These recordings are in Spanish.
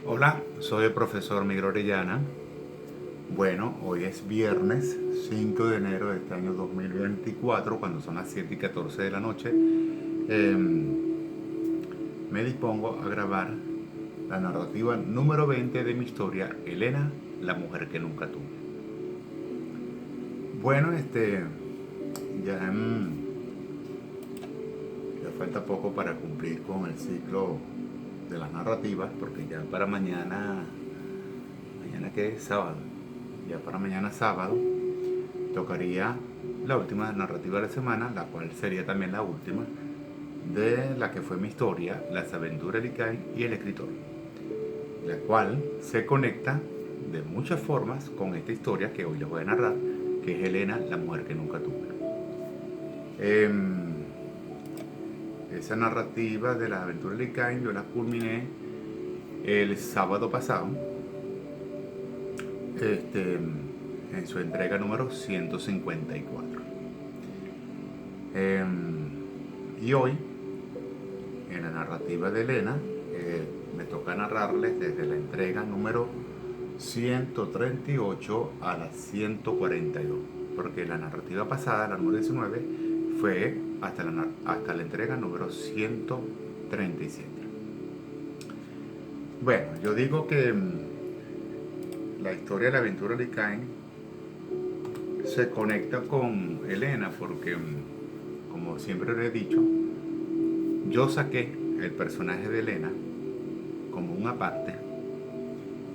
Hola, soy el profesor Miguel Orellana. Bueno, hoy es viernes 5 de enero de este año 2024, cuando son las 7 y 14 de la noche. Me dispongo a grabar la narrativa número 20 de mi historia, Elena, la mujer que nunca tuve. Bueno, ya, ya falta poco para cumplir con el ciclo de las narrativas, porque ya para mañana que es sábado, ya para mañana sábado tocaría la última narrativa de la semana, la cual sería también la última de la que fue mi historia, Las aventuras de Cain y el escritor, la cual se conecta de muchas formas con esta historia que hoy les voy a narrar, que es Elena, la mujer que nunca tuve. Esa narrativa de las aventuras de Cain yo la culminé el sábado pasado, en su entrega número 154. Y hoy, en la narrativa de Elena, me toca narrarles desde la entrega número 138 a la 142, porque la narrativa pasada, la número 19, fue hasta la entrega número 137. Bueno, yo digo que la historia de la aventura de Cain se conecta con Elena porque, como siempre le he dicho, yo saqué el personaje de Elena como una parte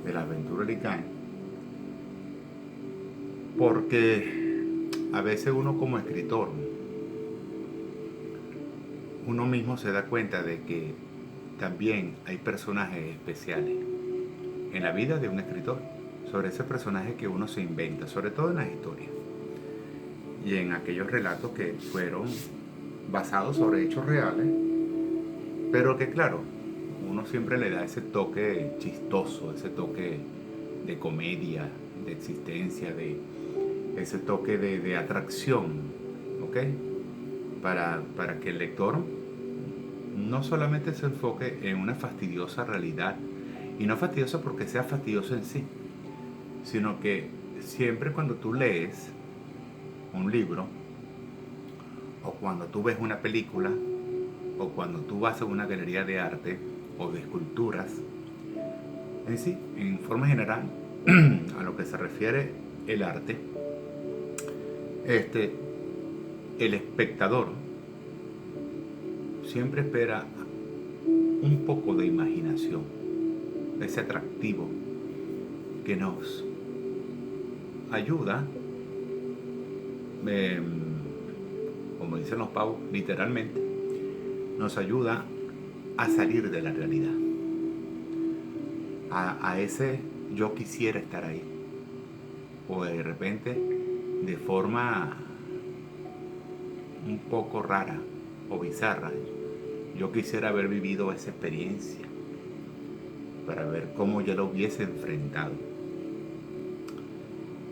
de la aventura de Cain, porque a veces uno como escritor, uno mismo se da cuenta de que también hay personajes especiales en la vida de un escritor, sobre ese personaje que uno se inventa, sobre todo en las historias y en aquellos relatos que fueron basados sobre hechos reales, pero que claro, uno siempre le da ese toque chistoso, ese toque de comedia, de existencia, de ese toque de atracción, ¿ok? Para que el lector no solamente se enfoque en una fastidiosa realidad, y no fastidiosa porque sea fastidioso en sí, sino que siempre cuando tú lees un libro, o cuando tú ves una película, o cuando tú vas a una galería de arte o de esculturas, en sí, en forma general, a lo que se refiere el arte, este, el espectador siempre espera un poco de imaginación, ese atractivo que nos ayuda, eh, como dicen los pavos, literalmente, nos ayuda a salir de la realidad, a ese yo quisiera estar ahí, o de repente de forma un poco rara o bizarra, yo quisiera haber vivido esa experiencia para ver cómo yo lo hubiese enfrentado.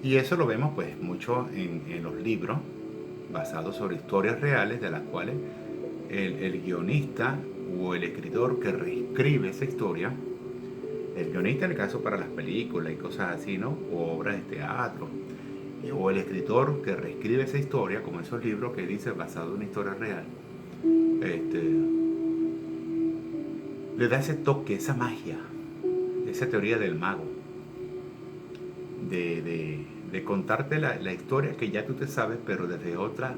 Y eso lo vemos pues mucho en los libros basados sobre historias reales, de las cuales el guionista o el escritor que reescribe esa historia, el guionista en el caso para las películas y cosas así, ¿no? O obras de teatro, o el escritor que reescribe esa historia, como esos libros que dice basado en una historia real, este, le da ese toque, esa magia, esa teoría del mago, de contarte la historia que ya tú te sabes, pero desde otra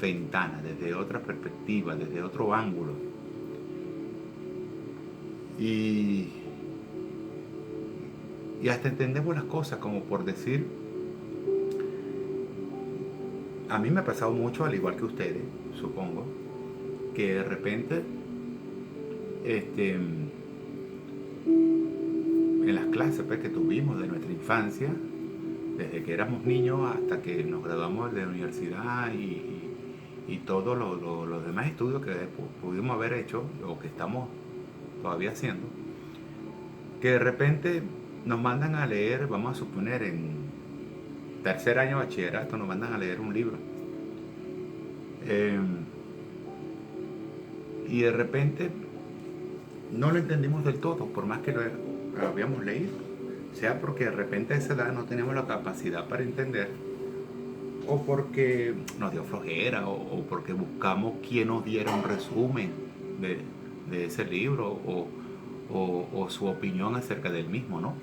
ventana, desde otra perspectiva, desde otro ángulo. Y, y hasta entendemos las cosas, como por decir, a mí me ha pasado mucho, al igual que ustedes, supongo, que de repente, este, en las clases pues, que tuvimos de nuestra infancia, desde que éramos niños hasta que nos graduamos de la universidad y todos los demás estudios que pudimos haber hecho o que estamos todavía haciendo, que de repente nos mandan a leer, vamos a suponer en tercer año de bachillerato, nos mandan a leer un libro. Eh, y de repente no lo entendimos del todo, por más que habíamos leído, sea porque de repente a esa edad no teníamos la capacidad para entender, o porque nos dio flojera, o porque buscamos quien nos diera un resumen de, de ese libro, o su opinión acerca del mismo, ¿no?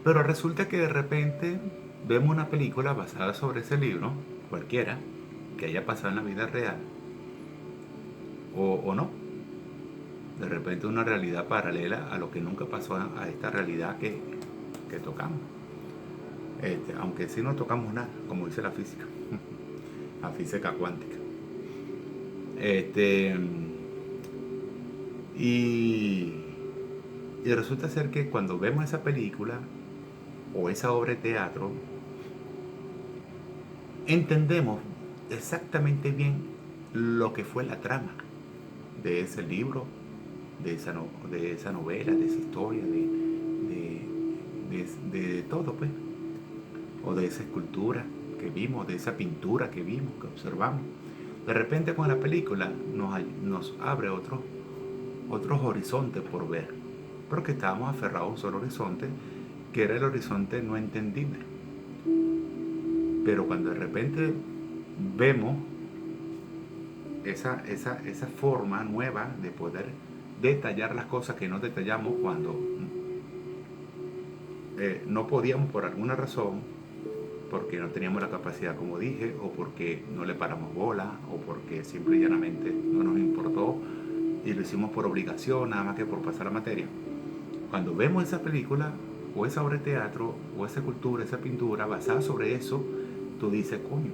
Pero resulta que de repente vemos una película basada sobre ese libro, cualquiera, que haya pasado en la vida real, o no. De repente una realidad paralela a lo que nunca pasó a esta realidad que tocamos. Aunque sí no tocamos nada, como dice la física, la física cuántica. Y, y resulta ser que cuando vemos esa película o esa obra de teatro, entendemos exactamente bien lo que fue la trama de ese libro, de esa novela, de esa historia, de todo, pues, o de esa escultura que vimos, de esa pintura que vimos, que observamos. De repente con la película nos abre otros horizontes por ver, porque estábamos aferrados a un solo horizonte, que era el horizonte no entendible. Pero cuando de repente vemos esa forma nueva de poder detallar las cosas que no detallamos cuando no podíamos por alguna razón, porque no teníamos la capacidad, como dije, o porque no le paramos bola, o porque simple y llanamente no nos importó y lo hicimos por obligación, nada más que por pasar la materia. Cuando vemos esa película, o esa obra de teatro, o esa escultura, esa pintura basada sobre eso, tú dices, coño,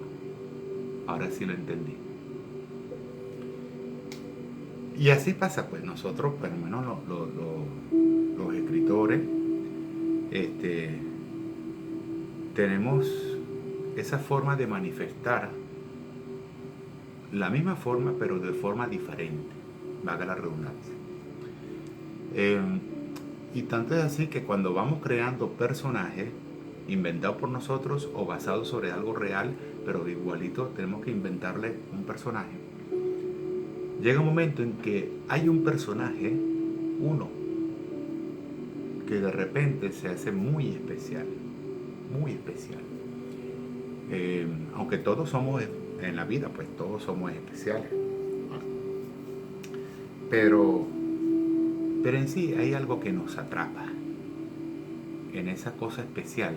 ahora sí lo entendí. Y así pasa, pues nosotros, por lo menos los escritores, tenemos esa forma de manifestar la misma forma, pero de forma diferente, valga la redundancia. Y tanto es así que cuando vamos creando personajes inventados por nosotros o basados sobre algo real, pero igualito tenemos que inventarle un personaje, llega un momento en que hay un personaje, uno, que de repente se hace muy especial, muy especial. Aunque todos somos en la vida, pues todos somos especiales. Pero en sí hay algo que nos atrapa en esa cosa especial,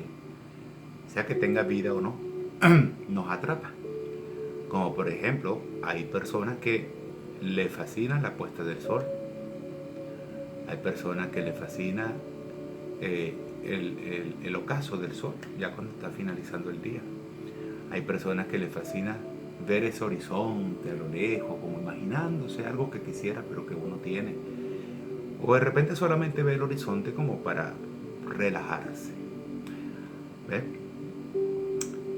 sea que tenga vida o no, nos atrapa. Como por ejemplo, hay personas que le fascina la puesta del sol. Hay personas que le fascina el ocaso del sol, ya cuando está finalizando el día. Hay personas que le fascina ver ese horizonte a lo lejos, como imaginándose algo que quisiera pero que uno tiene. O de repente solamente ve el horizonte como para relajarse. ¿Ves?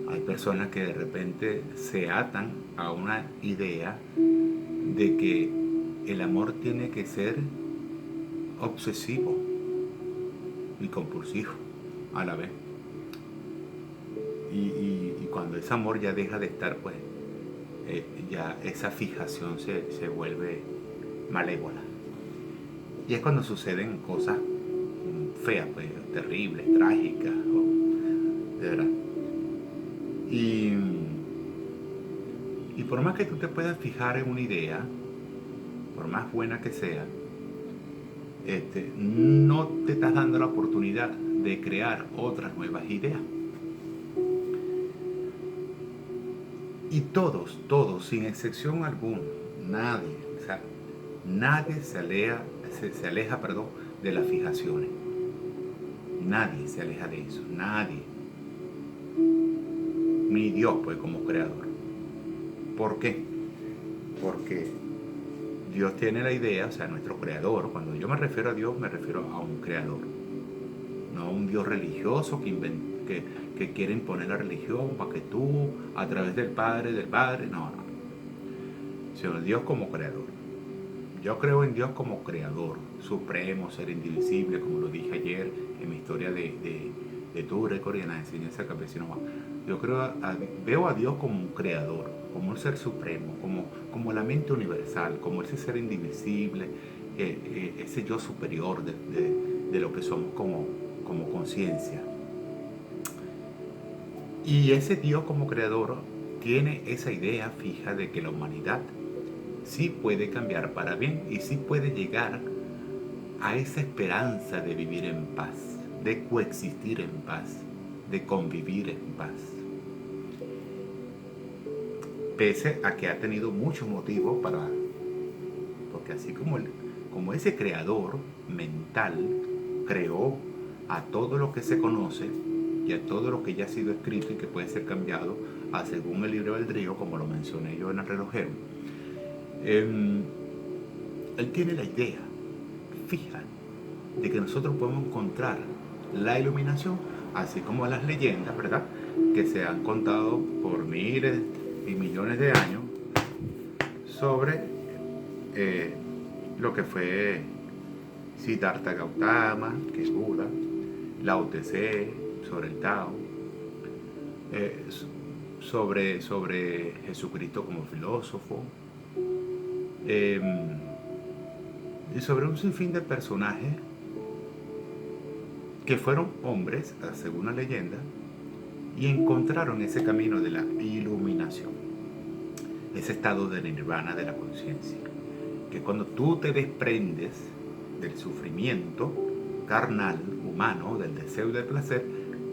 Hay personas que de repente se atan a una idea de que el amor tiene que ser obsesivo y compulsivo a la vez. Y cuando ese amor ya deja de estar, pues ya esa fijación se vuelve malévola. Y es cuando suceden cosas feas, pues, terribles, trágicas, de verdad. Y por más que tú te puedas fijar en una idea, por más buena que sea, no te estás dando la oportunidad de crear otras nuevas ideas. Y todos, sin excepción alguna, nadie, o sea, nadie se aleja, de las fijaciones. Nadie se aleja de eso, nadie. Ni Dios, pues, como creador. ¿Por qué? Porque Dios tiene la idea, o sea, nuestro creador, cuando yo me refiero a Dios, me refiero a un creador. No a un Dios religioso que quiere imponer la religión para que tú, a través del Padre, no. Sino Dios como creador. Yo creo en Dios como creador, supremo, ser indivisible, como lo dije ayer en mi historia de tu récord y en la enseñanza campesino. Yo veo a Dios como un creador, como un ser supremo, como la mente universal, como ese ser indivisible, ese yo superior de lo que somos como conciencia. Y ese Dios como creador tiene esa idea fija de que la humanidad sí puede cambiar para bien y sí puede llegar a esa esperanza de vivir en paz, de coexistir en paz, de convivir en paz. Pese a que ha tenido muchos motivos porque así como ese creador mental creó a todo lo que se conoce y a todo lo que ya ha sido escrito y que puede ser cambiado a según el libre albedrío, como lo mencioné yo en el relojero, él tiene la idea fija de que nosotros podemos encontrar la iluminación, así como las leyendas, ¿verdad?, que se han contado por miles y millones de años sobre lo que fue Siddhartha Gautama, que es Buda, Lao Tse, sobre el Tao, sobre Jesucristo como filósofo, y sobre un sinfín de personajes que fueron hombres, según la leyenda, y encontraron ese camino de la iluminación, ese estado de nirvana de la conciencia, que cuando tú te desprendes del sufrimiento carnal, humano, del deseo y del placer,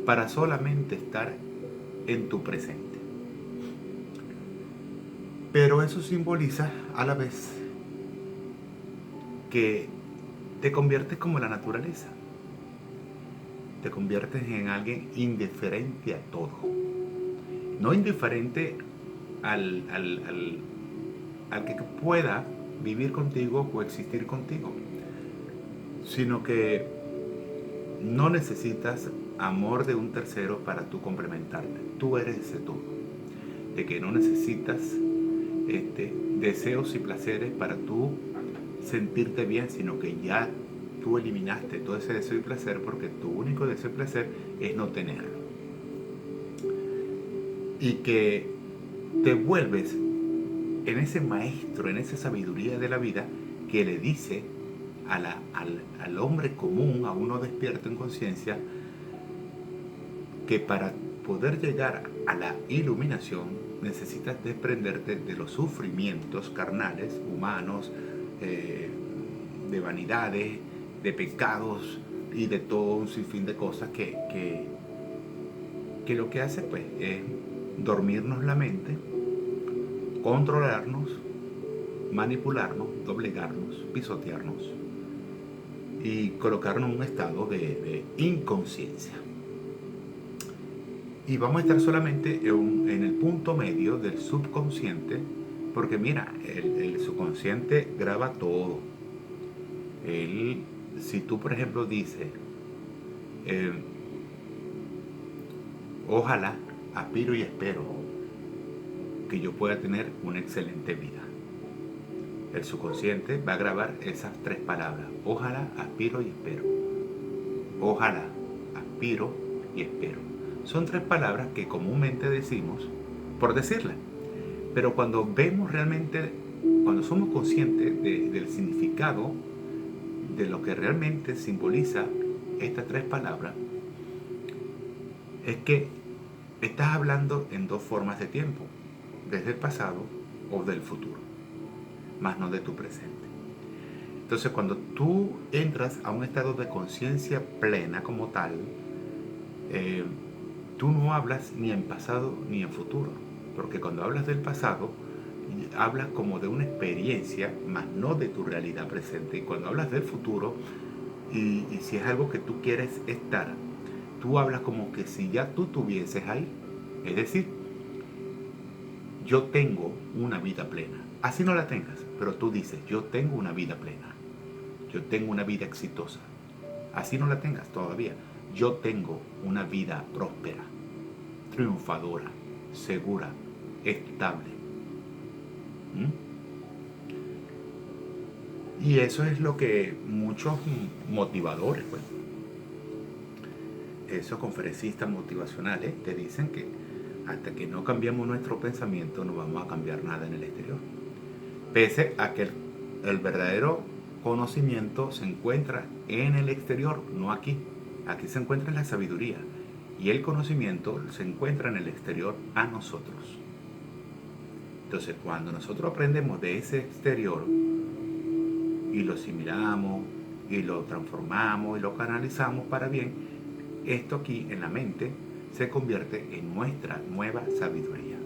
para solamente estar en tu presente. Pero eso simboliza a la vez que te conviertes como la naturaleza, te conviertes en alguien indiferente a todo, no indiferente al que pueda vivir contigo, coexistir contigo, sino que no necesitas amor de un tercero para tú complementarte. Tú eres ese todo, de que no necesitas deseos y placeres para tú sentirte bien, sino que ya tú eliminaste todo ese deseo y placer, porque tu único deseo y placer es no tenerlo. Y que te vuelves en ese maestro, en esa sabiduría de la vida que le dice al hombre común, a uno despierto en conciencia, que para poder llegar a la iluminación necesitas desprenderte de los sufrimientos carnales, humanos, de vanidades, de pecados y de todo un sinfín de cosas que lo que hace pues es dormirnos la mente, controlarnos, manipularnos, doblegarnos, pisotearnos y colocarnos en un estado de inconsciencia. Y vamos a estar solamente en el punto medio del subconsciente, porque mira, el subconsciente graba todo. Si tú, por ejemplo, dices, ojalá, aspiro y espero que yo pueda tener una excelente vida, el subconsciente va a grabar esas tres palabras: ojalá, aspiro y espero. Ojalá, aspiro y espero. Son tres palabras que comúnmente decimos por decirlas, pero cuando vemos realmente, cuando somos conscientes del significado de lo que realmente simboliza estas tres palabras, es que estás hablando en dos formas de tiempo: desde el pasado o del futuro, más no de tu presente. Entonces, cuando tú entras a un estado de conciencia plena como tal, tú no hablas ni en pasado ni en futuro, porque cuando hablas del pasado, hablas como de una experiencia, más no de tu realidad presente. Y cuando hablas del futuro, y si es algo que tú quieres estar, tú hablas como que si ya tú estuvieses ahí. Es decir, yo tengo una vida plena. Así no la tengas, pero tú dices, yo tengo una vida plena. Yo tengo una vida exitosa. Así no la tengas todavía. Yo tengo una vida próspera, triunfadora, segura, estable. Y eso es lo que muchos motivadores, pues, esos conferencistas motivacionales te dicen, que hasta que no cambiamos nuestro pensamiento no vamos a cambiar nada en el exterior. Pese a que el verdadero conocimiento se encuentra en el exterior, no aquí. Aquí se encuentra la sabiduría. Y el conocimiento se encuentra en el exterior a nosotros. Entonces, cuando nosotros aprendemos de ese exterior y lo asimilamos y lo transformamos y lo canalizamos para bien, esto aquí en la mente se convierte en nuestra nueva sabiduría.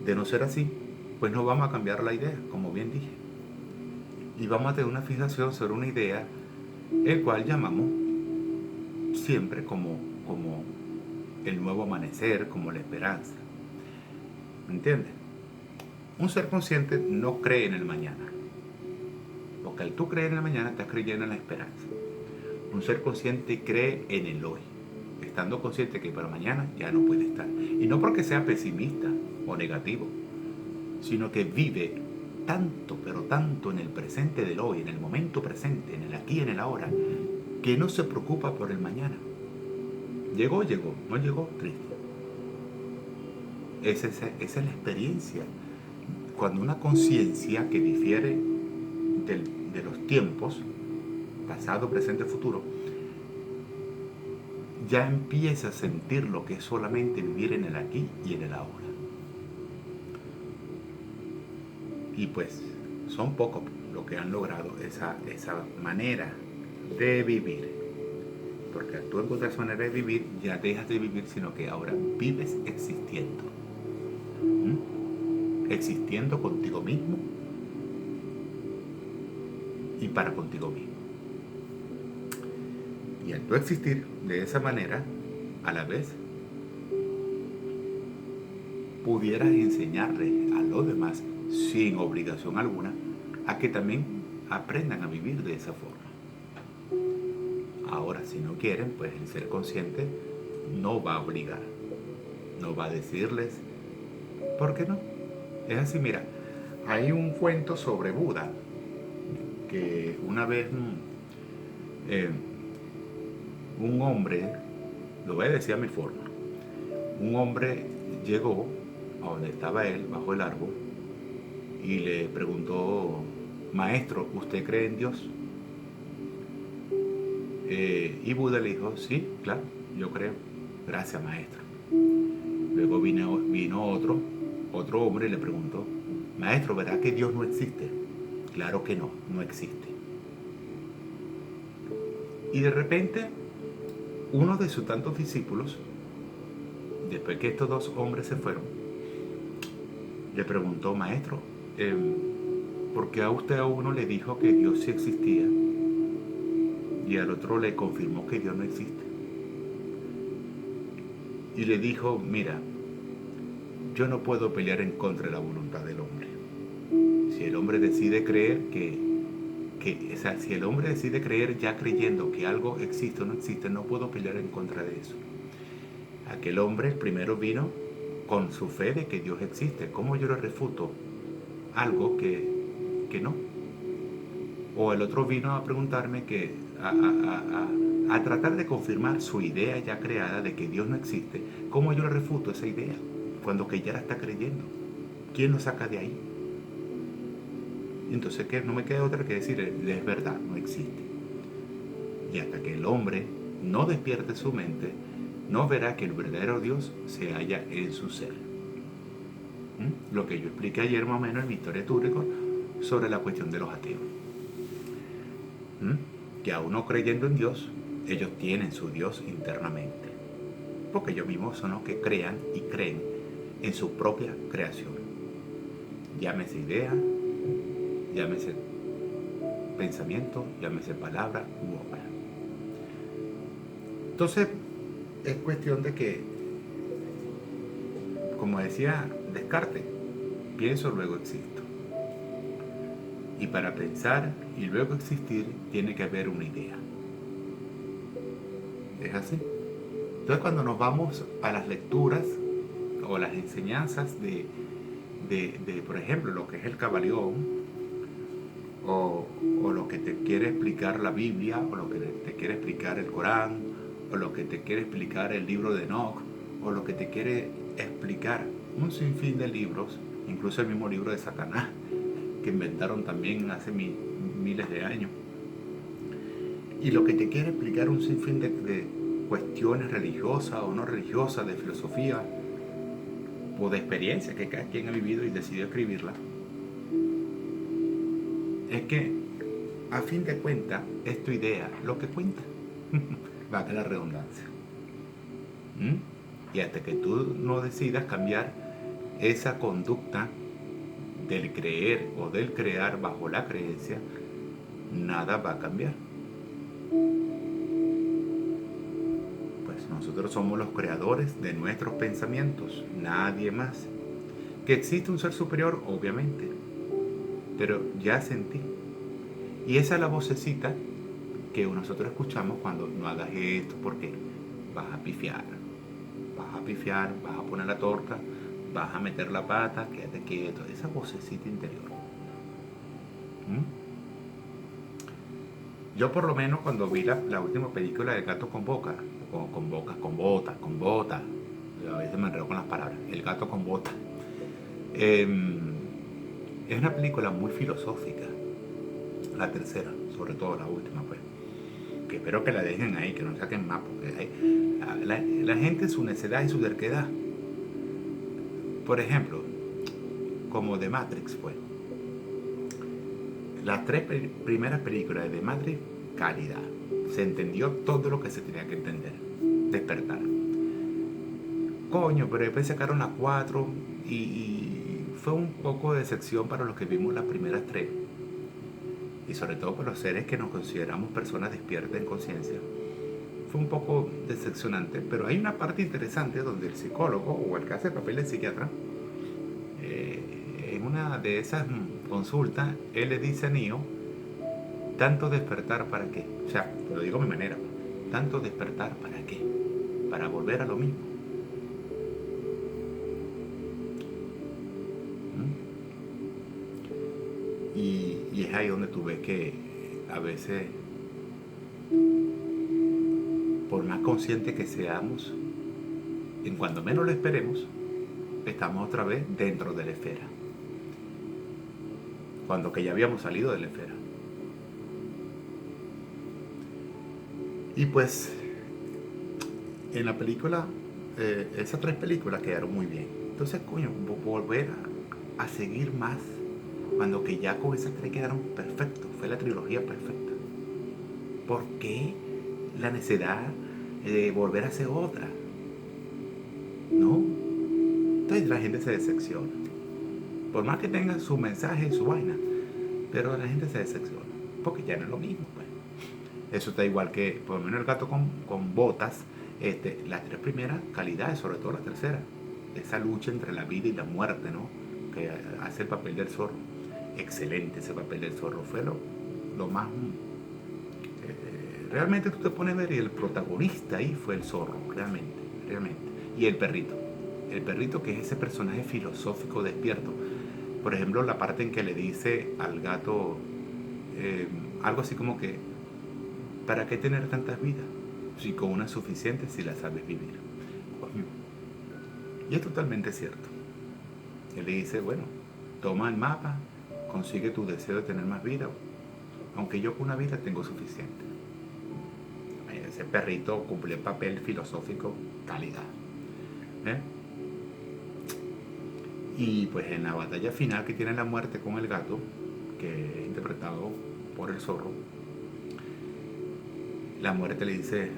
De no ser así, pues no vamos a cambiar la idea, como bien dije. Y vamos a tener una fijación sobre una idea, el cual llamamos siempre como el nuevo amanecer, como la esperanza. ¿Me entiendes? Un ser consciente no cree en el mañana. Porque al tú creer en el mañana, estás creyendo en la esperanza. Un ser consciente cree en el hoy, estando consciente que para mañana ya no puede estar. Y no porque sea pesimista o negativo, sino que vive tanto, pero tanto en el presente del hoy, en el momento presente, en el aquí, en el ahora, que no se preocupa por el mañana. Llegó, no llegó, triste. Esa es la experiencia. Cuando una conciencia que difiere de los tiempos, pasado, presente, futuro, ya empieza a sentir lo que es solamente vivir en el aquí y en el ahora. Y pues son pocos los que han logrado esa manera de vivir. Porque al tú encontrar esa manera de vivir, ya dejas de vivir, sino que ahora vives existiendo. Existiendo contigo mismo y para contigo mismo. Y al tú existir de esa manera, a la vez, pudieras enseñarle a los demás, sin obligación alguna, a que también aprendan a vivir de esa forma. Ahora, si no quieren, pues el ser consciente no va a obligar, no va a decirles, ¿por qué no? Es así, mira, hay un cuento sobre Buda, que una vez un hombre, lo voy a decir a mi forma, un hombre llegó a donde estaba él, bajo el árbol, y le preguntó, maestro, ¿usted cree en Dios? Y Buda le dijo, sí, claro, yo creo. Gracias, maestro. Luego vino otro hombre y le preguntó, maestro, ¿verdad que Dios no existe? Claro que no existe. Y de repente, uno de sus tantos discípulos, después que estos dos hombres se fueron, le preguntó, maestro, ¿por qué a usted a uno le dijo que Dios sí existía y al otro le confirmó que Dios no existe? Y le dijo, mira, yo no puedo pelear en contra de la voluntad del hombre. Si el hombre decide creer si el hombre decide creer ya creyendo que algo existe o no existe, no puedo pelear en contra de eso. Aquel hombre primero vino con su fe de que Dios existe. ¿Cómo yo le refuto algo que no? O el otro vino a preguntarme a tratar de confirmar su idea ya creada de que Dios no existe. ¿Cómo yo le refuto esa idea cuando que ya la está creyendo? ¿Quién lo saca de ahí? Entonces, ¿qué? No me queda otra que decir, es verdad, no existe. Y hasta que el hombre no despierte su mente, no verá que el verdadero Dios se halla en su ser. Lo que yo expliqué ayer más o menos en mi historia túrico sobre la cuestión de los ateos. Que aún no creyendo en Dios, ellos tienen su Dios internamente. Porque ellos mismos son los que crean y creen en su propia creación. Llámese idea, llámese pensamiento, llámese palabra u obra. Entonces, es cuestión de que, como decía Descartes, pienso, luego existo. Y para pensar y luego existir, tiene que haber una idea. ¿Es así? Entonces, cuando nos vamos a las lecturas o las enseñanzas de por ejemplo, lo que es el Cabalión, o lo que te quiere explicar la Biblia, o lo que te quiere explicar el Corán, o lo que te quiere explicar el libro de Enoch, o lo que te quiere explicar un sinfín de libros, incluso el mismo libro de Satanás, que inventaron también hace miles de años. Y lo que te quiere explicar un sinfín de cuestiones religiosas o no religiosas, de filosofía o de experiencia que cada quien ha vivido y decidió escribirla, es que a fin de cuentas es tu idea lo que cuenta. Va a la redundancia. Y hasta que tú no decidas cambiar esa conducta del creer o del crear bajo la creencia, nada va a cambiar. Pues nosotros somos los creadores de nuestros pensamientos, nadie más. Que existe un ser superior, obviamente, pero ya sentí. Y esa es la vocecita que nosotros escuchamos cuando no hagas esto, porque vas a pifiar, vas a poner la torta, vas a meter la pata, quédate quieto, esa vocecita interior. Yo por lo menos cuando vi la última película de Gato con Boca, con botas, a veces me enredo con las palabras, El gato con botas, es una película muy filosófica, la tercera, sobre todo la última, pues, que espero que la dejen ahí, que no saquen más, porque la gente, su necedad y su terquedad, por ejemplo, como The Matrix, pues, las tres primeras películas de The Matrix, calidad, se entendió todo lo que se tenía que entender, despertar. Coño, pero después sacaron las 4 y fue un poco de decepción para los que vimos las primeras 3. Y sobre todo para los seres que nos consideramos personas despiertas en conciencia. Fue un poco decepcionante, pero hay una parte interesante donde el psicólogo o el que hace el papel de psiquiatra, en una de esas consultas, él le dice a Neo, tanto despertar para qué. O sea, lo digo a mi manera, tanto despertar para qué, para volver a lo mismo. Y es ahí donde tú ves que a veces, por más conscientes que seamos, en cuando menos lo esperemos, estamos otra vez dentro de la esfera, cuando que ya habíamos salido de la esfera. Y pues en la película, esas 3 películas quedaron muy bien. Entonces, coño, volver a seguir más cuando que ya con esas 3 quedaron perfectos, fue la trilogía perfecta. ¿Por qué la necesidad de volver a hacer otra? ¿No? Entonces la gente se decepciona. Por más que tenga su mensaje y su vaina, pero la gente se decepciona, porque ya no es lo mismo, pues. Eso está igual que, por lo menos el gato con botas, las 3 primeras calidades, sobre todo la tercera. Esa lucha entre la vida y la muerte, ¿no? Que hace el papel del zorro. Excelente ese papel del zorro. Fue lo más... realmente tú te pones a ver y el protagonista ahí fue el zorro, realmente. Y el perrito. El perrito, que es ese personaje filosófico despierto. Por ejemplo, la parte en que le dice al gato algo así como que, ¿para qué tener tantas vidas? Si con una es suficiente, si la sabes vivir. Y es totalmente cierto. Él le dice, bueno, toma el mapa, consigue tu deseo de tener más vida, aunque yo con una vida tengo suficiente. Ese perrito cumple el papel filosófico calidad. Y pues en la batalla final que tiene la muerte con el gato, que es interpretado por el zorro, la muerte le dice,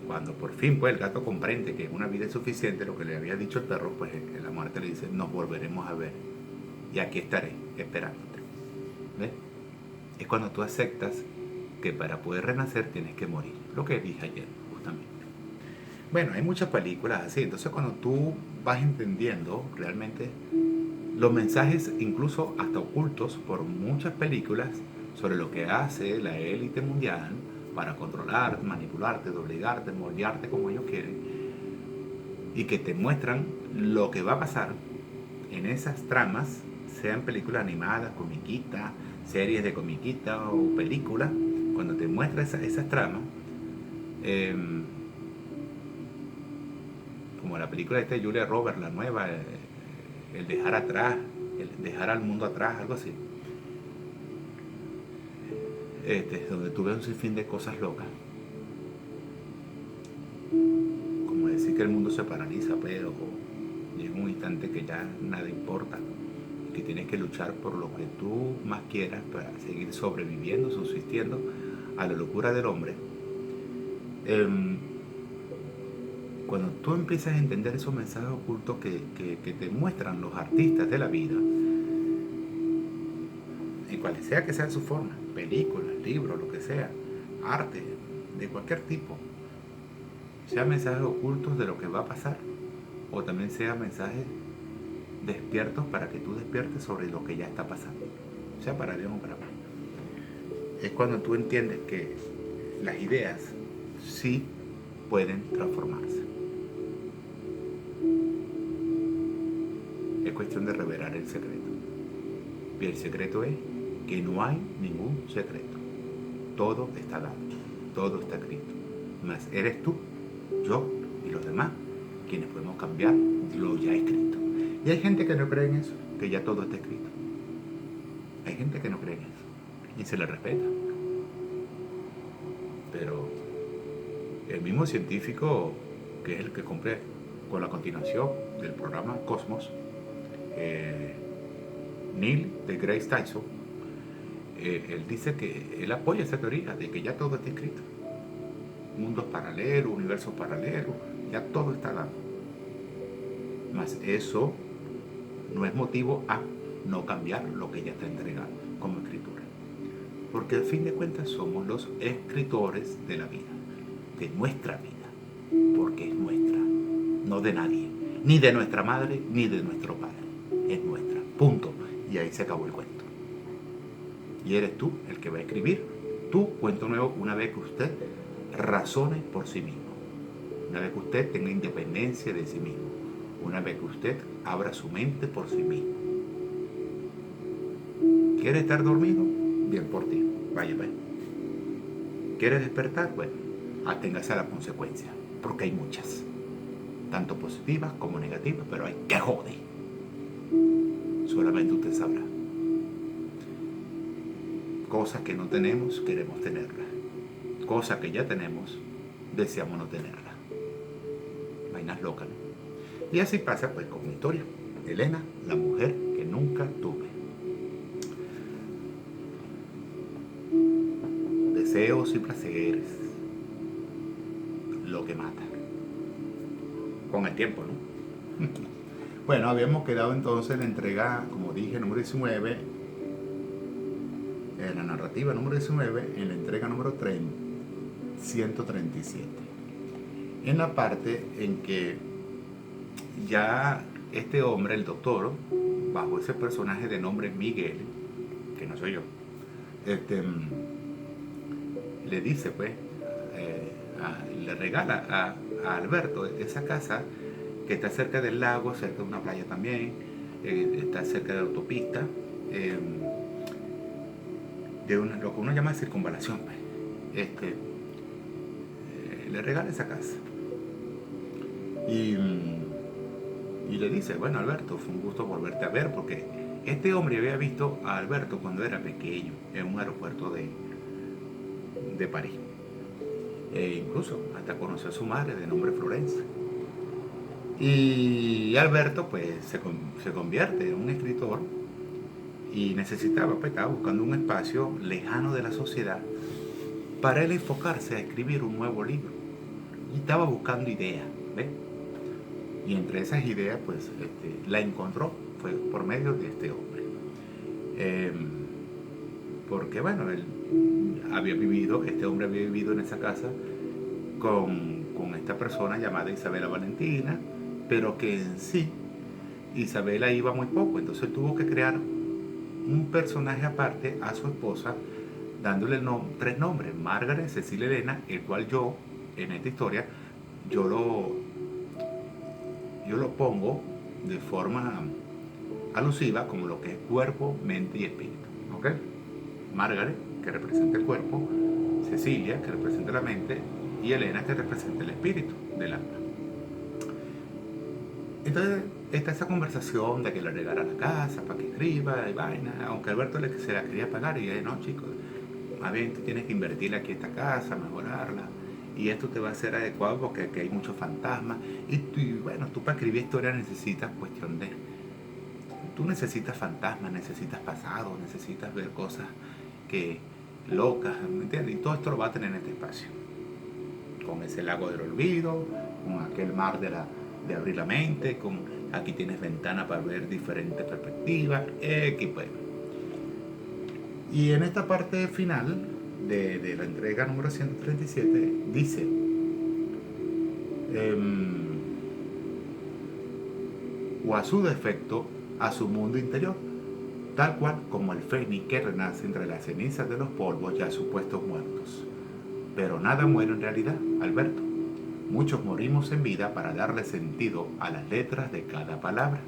cuando por fin pues el gato comprende que una vida es suficiente, lo que le había dicho el perro, pues la muerte le dice, nos volveremos a ver y aquí estaré esperándote. ¿Ves? Es cuando tú aceptas que para poder renacer tienes que morir, lo que dije ayer justamente. Bueno, hay muchas películas así, entonces cuando tú vas entendiendo realmente los mensajes, incluso hasta ocultos por muchas películas, sobre lo que hace la élite mundial para controlarte, manipularte, doblegarte, moldearte como ellos quieren, y que te muestran lo que va a pasar en esas tramas, sean películas animadas, comiquitas, series de comiquitas o películas, cuando te muestra esas tramas, como la película de Julia Roberts, la nueva, el dejar atrás, el dejar al mundo atrás, algo así. donde tú ves un sinfín de cosas locas, como decir que el mundo se paraliza, pero llega un instante que ya nada importa, y que tienes que luchar por lo que tú más quieras para seguir sobreviviendo, subsistiendo a la locura del hombre. Cuando tú empiezas a entender esos mensajes ocultos que te muestran los artistas de la vida, en cual sea que sea su forma, películas, libros, lo que sea, arte, de cualquier tipo, sea mensajes ocultos de lo que va a pasar, o también sea mensajes despiertos para que tú despiertes sobre lo que ya está pasando, sea para bien o para mal. Es cuando tú entiendes que las ideas sí pueden transformarse. Es cuestión de revelar el secreto. Y el secreto es que no hay ningún secreto. Todo está dado, todo está escrito. Mas eres tú, yo y los demás quienes podemos cambiar lo ya escrito. Y hay gente que no cree en eso, que ya todo está escrito. Hay gente que no cree en eso y se le respeta. Pero el mismo científico, que es el que cumple con la continuación del programa Cosmos, Neil deGrasse Tyson, él dice que él apoya esa teoría de que ya todo está escrito. Mundos paralelos, universos paralelos, ya todo está dado. Mas eso no es motivo a no cambiar lo que ya está entregado como escritura. Porque al fin de cuentas somos los escritores de la vida, de nuestra vida, porque es nuestra, no de nadie, ni de nuestra madre, ni de nuestro padre, es nuestra, punto. Y ahí se acabó el cuento. Y eres tú el que va a escribir tu cuento nuevo una vez que usted razone por sí mismo, una vez que usted tenga independencia de sí mismo, una vez que usted abra su mente por sí mismo. ¿Quieres estar dormido? Bien por ti, vaya. ¿Quieres despertar? Bueno, aténgase a la consecuencia, porque hay muchas, tanto positivas como negativas, pero hay que joder. Solamente usted sabrá. Cosas que no tenemos, queremos tenerlas. Cosas que ya tenemos, deseamos no tenerlas. Vainas locas, ¿no? Y así pasa pues con mi historia. Elena, la mujer que nunca tuve. Deseos y placeres, lo que mata. Con el tiempo, ¿no? Bueno, habíamos quedado entonces en la entrega, como dije, número 19, en la narrativa número 19, en la entrega número 137. En la parte en que ya este hombre, el doctor, bajo ese personaje de nombre Miguel, que no soy yo, le dice pues, le regala a Alberto esa casa que está cerca del lago, cerca de una playa también, está cerca de la autopista, de lo que uno llama circunvalación, pues. Le regala esa casa y le dice, bueno, Alberto, fue un gusto volverte a ver, porque este hombre había visto a Alberto cuando era pequeño en un aeropuerto de París, incluso hasta conoció a su madre de nombre Florencia. Y Alberto pues se convierte en un escritor y necesitaba, pues estaba buscando un espacio lejano de la sociedad para él enfocarse a escribir un nuevo libro, y estaba buscando ideas, ¿ves? Y entre esas ideas pues la encontró, fue por medio de este hombre, porque bueno, este hombre había vivido en esa casa con esta persona llamada Isabela Valentina, pero que en sí Isabela iba muy poco, entonces él tuvo que crear un personaje aparte a su esposa, dándole 3 nombres: Margaret, Cecilia, Elena, el cual yo, en esta historia, yo lo pongo de forma alusiva como lo que es cuerpo, mente y espíritu, ¿ok? Margaret, que representa el cuerpo; Cecilia, que representa la mente; y Elena, que representa el espíritu del alma. Entonces está esa conversación de que le regala la casa para que escriba y vaina, aunque Alberto se la quería pagar y no, chicos, más bien tú tienes que invertirle aquí a esta casa, mejorarla, y esto te va a ser adecuado porque aquí hay muchos fantasmas. Y bueno, tú para escribir historia necesitas cuestión de... Tú necesitas fantasmas, necesitas pasado, necesitas ver cosas que locas, ¿me entiendes? Y todo esto lo va a tener en este espacio. Con ese lago del olvido, con aquel mar de abrir la mente, con aquí tienes ventana para ver diferentes perspectivas, pues. Y en esta parte final de la entrega número 137 dice, o a su defecto, a su mundo interior, tal cual como el fénix que renace entre las cenizas de los polvos ya supuestos muertos. Pero nada muere en realidad, Alberto. Muchos morimos en vida para darle sentido a las letras de cada palabra,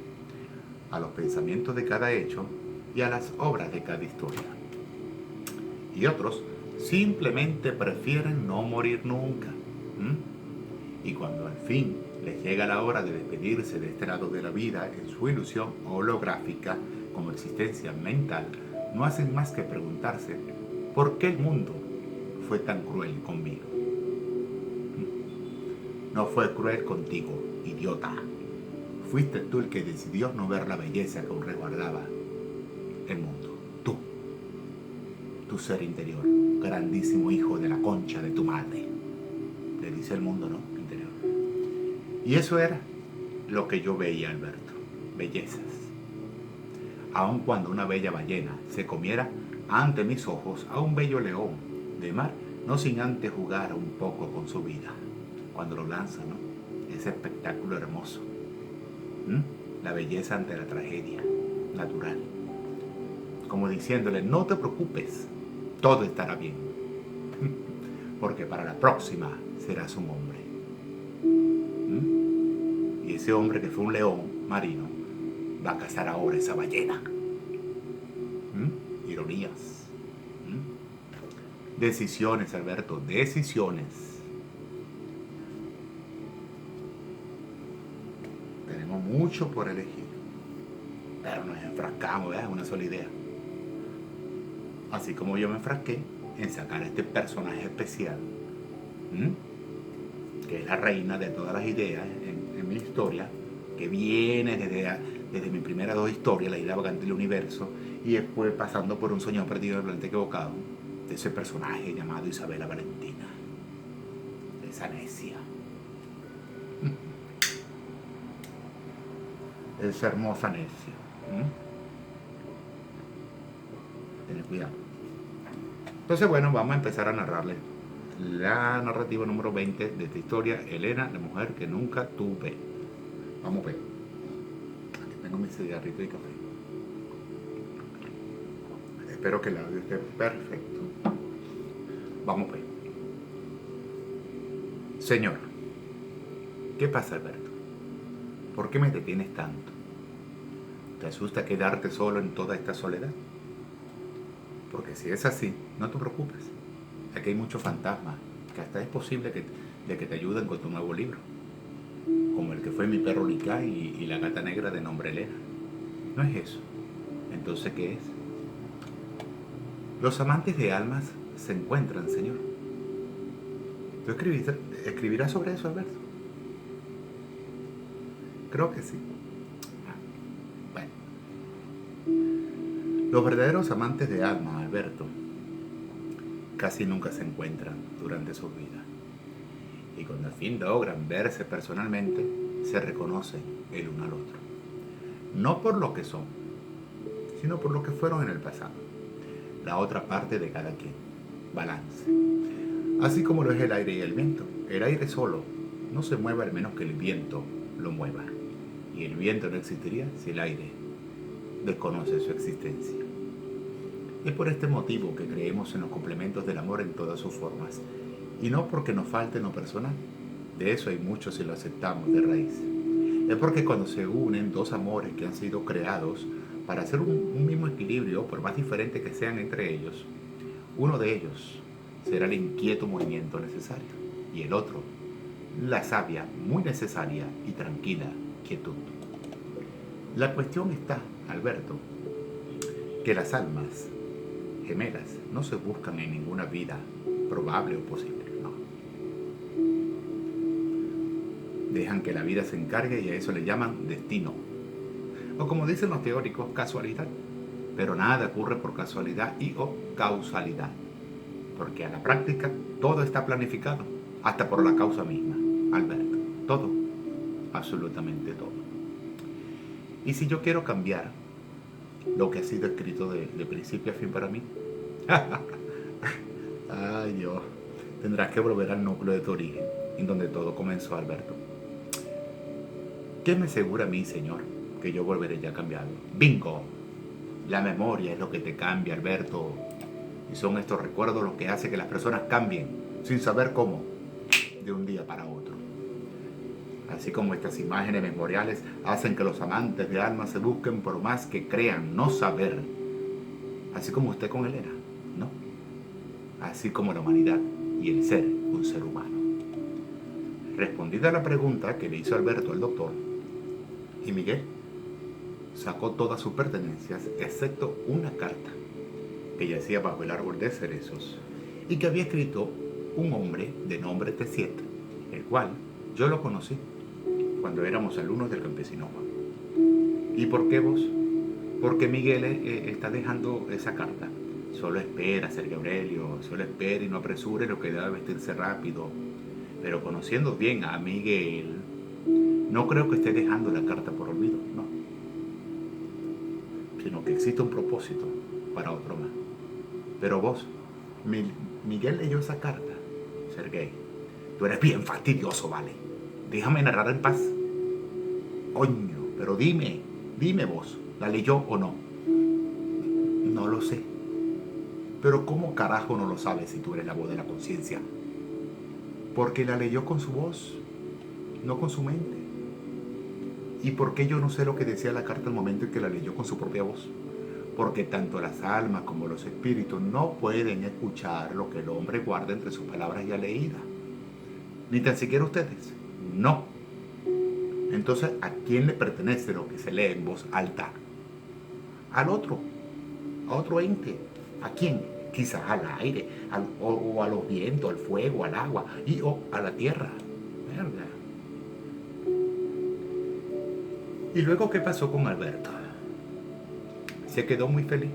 a los pensamientos de cada hecho y a las obras de cada historia. Y otros simplemente prefieren no morir nunca. Y cuando al fin les llega la hora de despedirse de este lado de la vida en su ilusión holográfica como existencia mental, no hacen más que preguntarse ¿por qué el mundo fue tan cruel conmigo? No fue cruel contigo, idiota. Fuiste tú el que decidió no ver la belleza que aún resguardaba el mundo. Tú, tu ser interior, grandísimo hijo de la concha de tu madre. Le dice el mundo, ¿no? Interior. Y eso era lo que yo veía, Alberto. Bellezas. Aun cuando una bella ballena se comiera ante mis ojos a un bello león de mar, no sin antes jugar un poco con su vida. Cuando lo lanza, ¿no? Ese espectáculo hermoso. La belleza ante la tragedia natural. Como diciéndole, no te preocupes, todo estará bien. Porque para la próxima serás un hombre. Y ese hombre que fue un león marino va a cazar ahora esa ballena. Ironías. Decisiones, Alberto, decisiones. Tenemos mucho por elegir, pero nos enfrascamos, ¿verdad? En una sola idea. Así como yo me enfrasqué en sacar este personaje especial, que es la reina de todas las ideas en mi historia, que viene desde mis primeras dos historias, La isla vagante del universo, y después pasando por Un sueño perdido en el planeta equivocado, de ese personaje llamado Isabela Valentina, esa necia, esa hermosa necia. Tener cuidado. Entonces, bueno, vamos a empezar a narrarle la narrativa número 20 de esta historia, Elena, la mujer que nunca tuve. Vamos a ver. Aquí tengo mi cigarrito y café. Espero que el audio esté perfecto. Vamos a ver. Señor, ¿qué pasa, Alberto? ¿Por qué me detienes tanto? ¿Te asusta quedarte solo en toda esta soledad? Porque si es así, no te preocupes. Aquí hay muchos fantasmas, que hasta es posible de que te ayuden con tu nuevo libro. Como el que fue Mi perro Licay y la gata negra de nombre Elena. No es eso. Entonces, ¿qué es? Los amantes de almas se encuentran, Señor. ¿Tú escribirás sobre eso, Alberto? Creo que sí. Bueno. Los verdaderos amantes de alma, Alberto, casi nunca se encuentran durante sus vidas. Y cuando al fin logran verse personalmente, se reconocen el uno al otro. No por lo que son, sino por lo que fueron en el pasado. La otra parte de cada quien. Balance. Así como lo es el aire y el viento. El aire solo no se mueve al menos que el viento lo mueva. Y el viento no existiría si el aire desconoce su existencia. Es por este motivo que creemos en los complementos del amor en todas sus formas, y no porque nos falte en lo personal. De eso hay muchos si lo aceptamos de raíz. Es porque cuando se unen dos amores que han sido creados para hacer un mismo equilibrio, por más diferente que sean entre ellos, uno de ellos será el inquieto movimiento necesario, y el otro, la sabia, muy necesaria y tranquila quietud. La cuestión está, Alberto, que las almas gemelas no se buscan en ninguna vida probable o posible, no. Dejan que la vida se encargue y a eso le llaman destino. O como dicen los teóricos, casualidad. Pero nada ocurre por casualidad y o causalidad. Porque a la práctica todo está planificado, hasta por la causa misma, Alberto. Todo, absolutamente todo. Y si yo quiero cambiar lo que ha sido escrito de principio a fin para mí, ay Dios, tendrás que volver al núcleo de tu origen, en donde todo comenzó, Alberto. ¿Qué me asegura a mí, Señor, que yo volveré ya cambiado? ¡Bingo! La memoria es lo que te cambia, Alberto. Y son estos recuerdos los que hacen que las personas cambien, sin saber cómo, de un día para otro. Así como estas imágenes memoriales hacen que los amantes de alma se busquen por más que crean no saber. Así como usted con Elena, ¿no? Así como la humanidad y el ser, un ser humano. Respondida la pregunta que le hizo Alberto al doctor, y Miguel sacó todas sus pertenencias, excepto una carta que yacía bajo el árbol de cerezos y que había escrito un hombre de nombre Tessiet, el cual yo lo conocí cuando éramos alumnos del campesino Juan. ¿Y por qué vos? Porque Miguel está dejando esa carta. Solo espera, Sergio Aurelio, solo espera y no apresure lo que debe vestirse rápido. Pero conociendo bien a Miguel, no creo que esté dejando la carta por olvido, no. Sino que existe un propósito para otro más. Pero vos, Miguel leyó esa carta. Sergei, tú eres bien fastidioso, ¿vale? Déjame narrar en paz. Coño, pero dime vos, ¿la leyó o no? No lo sé. Pero ¿cómo carajo no lo sabes si tú eres la voz de la conciencia? Porque la leyó con su voz, no con su mente. ¿Y por qué yo no sé lo que decía la carta al momento en que la leyó con su propia voz? Porque tanto las almas como los espíritus no pueden escuchar lo que el hombre guarda entre sus palabras ya leídas. Ni tan siquiera ustedes. No. Entonces, ¿a quién le pertenece lo que se lee en voz alta? Al otro. A otro ente. ¿A quién? Quizás al aire, o a los vientos, al fuego, al agua, o a la tierra. ¿Verdad? ¿Y luego qué pasó con Alberto? Se quedó muy feliz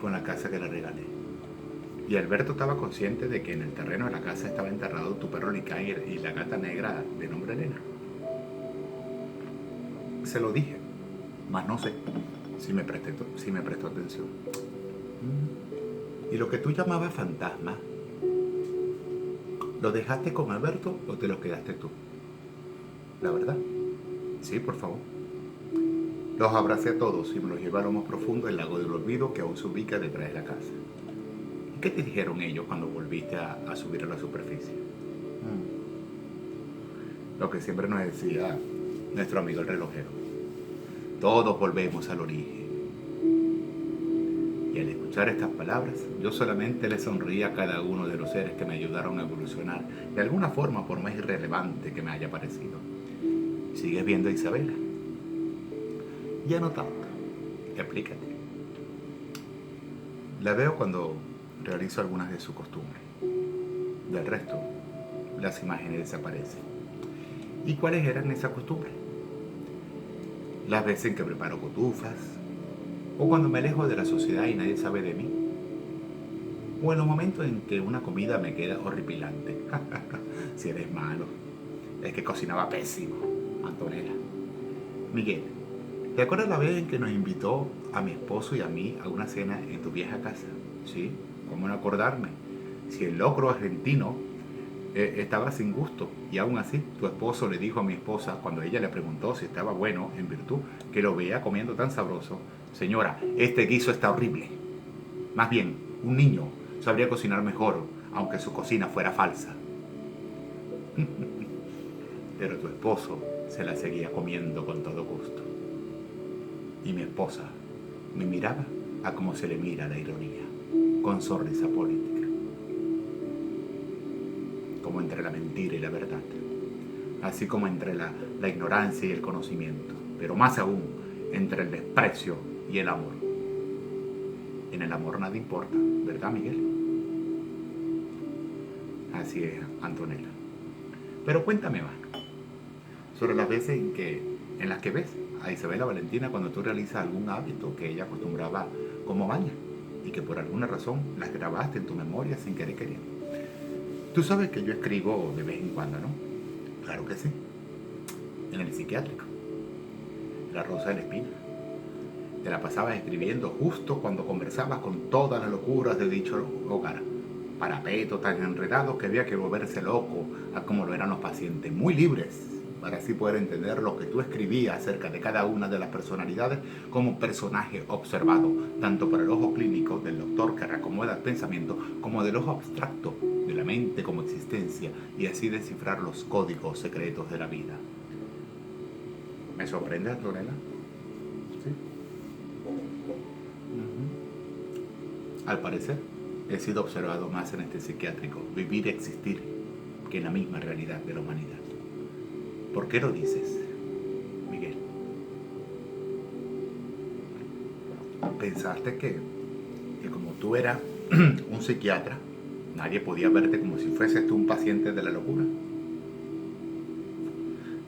con la casa que le regalé. Y Alberto estaba consciente de que en el terreno de la casa estaba enterrado tu perro Licay y la gata negra de nombre Elena. Se lo dije, mas no sé si me prestó atención. ¿Y lo que tú llamabas fantasma, lo dejaste con Alberto o te lo quedaste tú? La verdad. Sí, por favor. Los abracé a todos y me los llevé a lo más profundo del lago del olvido que aún se ubica detrás de la casa. ¿Y qué te dijeron ellos cuando volviste a subir a la superficie? Lo que siempre nos decía nuestro amigo el relojero. Todos volvemos al origen. Y al escuchar estas palabras, yo solamente le sonreí a cada uno de los seres que me ayudaron a evolucionar de alguna forma, por más irrelevante que me haya parecido. ¿Sigues viendo a Isabela? Ya no tanto. Explícate. La veo cuando realizo algunas de sus costumbres. Del resto, las imágenes desaparecen. ¿Y cuáles eran esas costumbres? Las veces en que preparo cotufas, o cuando me alejo de la sociedad y nadie sabe de mí, o en los momentos en que una comida me queda horripilante. Si eres malo, es que cocinaba pésimo, Antonella. Miguel, ¿te acuerdas la vez en que nos invitó a mi esposo y a mí a una cena en tu vieja casa? Sí, ¿cómo no acordarme? Si el locro argentino estaba sin gusto, y aún así tu esposo le dijo a mi esposa, cuando ella le preguntó si estaba bueno, en virtud que lo veía comiendo tan sabroso: señora, este guiso está horrible. Más bien, un niño sabría cocinar mejor, aunque su cocina fuera falsa. Pero tu esposo se la seguía comiendo con todo gusto. Y mi esposa me miraba a como se le mira la ironía, con sonrisa política. Como entre la mentira y la verdad, así como entre la ignorancia y el conocimiento, pero más aún entre el desprecio y el amor. En el amor nada importa, ¿verdad, Miguel? Así es, Antonella. Pero cuéntame más sobre las veces en las que ves a Isabela Valentina cuando tú realizas algún hábito que ella acostumbraba como maña y que por alguna razón las grabaste en tu memoria sin querer queriendo. Tú sabes que yo escribo de vez en cuando, ¿no? Claro que sí. En el psiquiátrico. La Rosa de la Espina. Te la pasabas escribiendo justo cuando conversabas con todas las locuras de dicho hogar. Parapetos tan enredados que había que volverse loco a como lo eran los pacientes, muy libres, para así poder entender lo que tú escribías acerca de cada una de las personalidades como personaje observado, tanto por el ojo clínico del doctor que reacomoda el pensamiento, como del ojo abstracto de la mente como existencia, y así descifrar los códigos secretos de la vida. ¿Me sorprende, Antonella? Sí. Al parecer, he sido observado más en este psiquiátrico, vivir y existir, que en la misma realidad de la humanidad. ¿Por qué lo dices, Miguel? ¿Pensaste que como tú eras un psiquiatra, nadie podía verte como si fueses tú un paciente de la locura?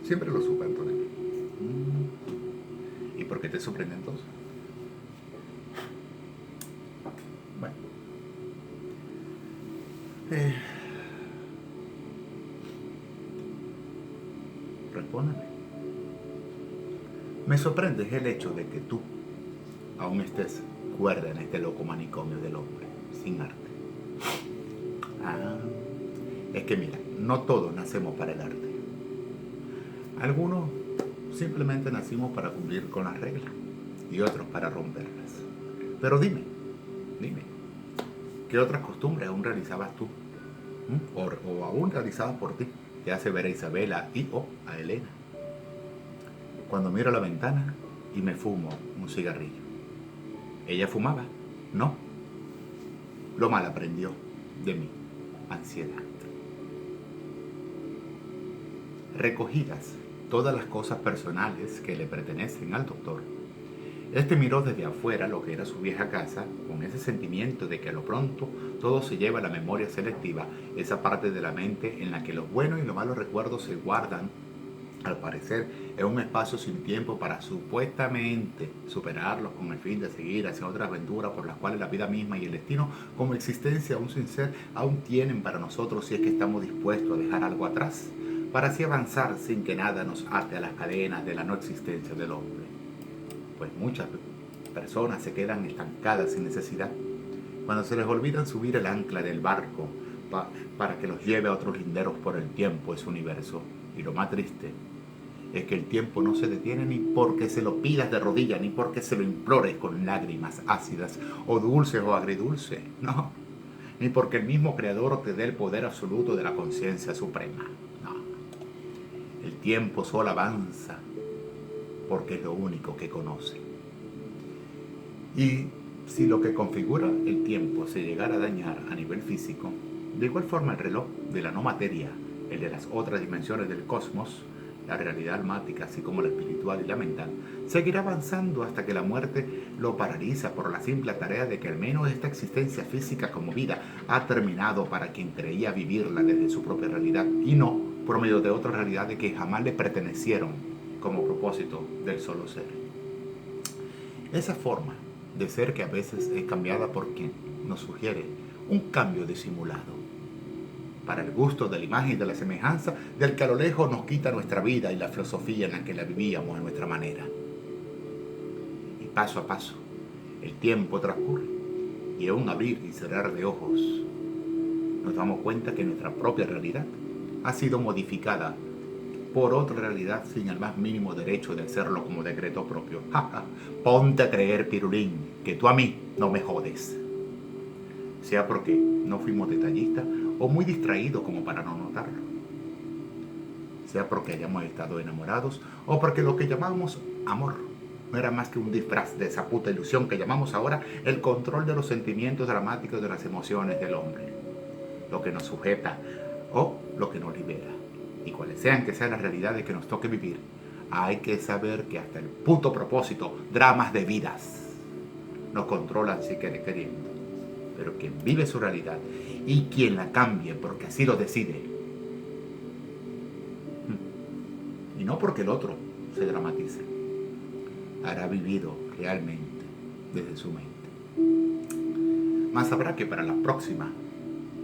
Siempre lo supe, Antonio. ¿Y por qué te sorprende entonces? Bueno. Respóndeme. Me sorprende el hecho de que tú aún estés cuerda en este loco manicomio del hombre, sin arte. Es que mira, no todos nacemos para el arte. Algunos simplemente nacimos para cumplir con las reglas y otros para romperlas. Pero dime, ¿qué otras costumbres aún realizabas tú? O aún realizadas por ti, que hace ver a Isabela y o a Elena. Cuando miro a la ventana y me fumo un cigarrillo. ¿Ella fumaba? No. Lo mal aprendió de mí, ansiedad. Recogidas todas las cosas personales que le pertenecen al doctor, este miró desde afuera lo que era su vieja casa, con ese sentimiento de que a lo pronto todo se lleva a la memoria selectiva, esa parte de la mente en la que los buenos y los malos recuerdos se guardan, al parecer, en un espacio sin tiempo para supuestamente superarlos con el fin de seguir hacia otras aventuras por las cuales la vida misma y el destino, como existencia aún sin ser, aún tienen para nosotros si es que estamos dispuestos a dejar algo atrás, para así avanzar sin que nada nos ate a las cadenas de la no existencia del hombre. Pues muchas personas se quedan estancadas sin necesidad, cuando se les olvidan subir el ancla del barco para que los lleve a otros linderos por el tiempo, ese universo. Y lo más triste es que el tiempo no se detiene ni porque se lo pidas de rodillas, ni porque se lo implores con lágrimas ácidas o dulces o agridulces, no, ni porque el mismo Creador te dé el poder absoluto de la conciencia suprema, no. El tiempo solo avanza porque es lo único que conoce. Y si lo que configura el tiempo se llegara a dañar a nivel físico, de igual forma el reloj de la no materia, el de las otras dimensiones del cosmos, la realidad almática, así como la espiritual y la mental, seguirá avanzando hasta que la muerte lo paraliza por la simple tarea de que al menos esta existencia física como vida ha terminado para quien creía vivirla desde su propia realidad y no por medio de otras realidades que jamás le pertenecieron como propósito del solo ser. Esa forma de ser que a veces es cambiada por quien nos sugiere un cambio disimulado para el gusto de la imagen y de la semejanza del que a lo lejos nos quita nuestra vida y la filosofía en la que la vivíamos a nuestra manera. Y paso a paso, el tiempo transcurre y en un abrir y cerrar de ojos nos damos cuenta que nuestra propia realidad ha sido modificada por otra realidad sin el más mínimo derecho de hacerlo como decreto propio. Ponte a creer, pirulín, que tú a mí no me jodes. Sea porque no fuimos detallistas o muy distraídos como para no notarlo. Sea porque hayamos estado enamorados o porque lo que llamamos amor no era más que un disfraz de esa puta ilusión que llamamos ahora el control de los sentimientos dramáticos de las emociones del hombre. Lo que nos sujeta o lo que nos libera. Y cuales sean que sean las realidades que nos toque vivir, hay que saber que hasta el puto propósito, dramas de vidas. nos controlan si quiere queriendo. Pero quien vive su realidad y quien la cambie porque así lo decide, y no porque el otro se dramatice, habrá vivido realmente desde su mente. Más sabrá que para la próxima,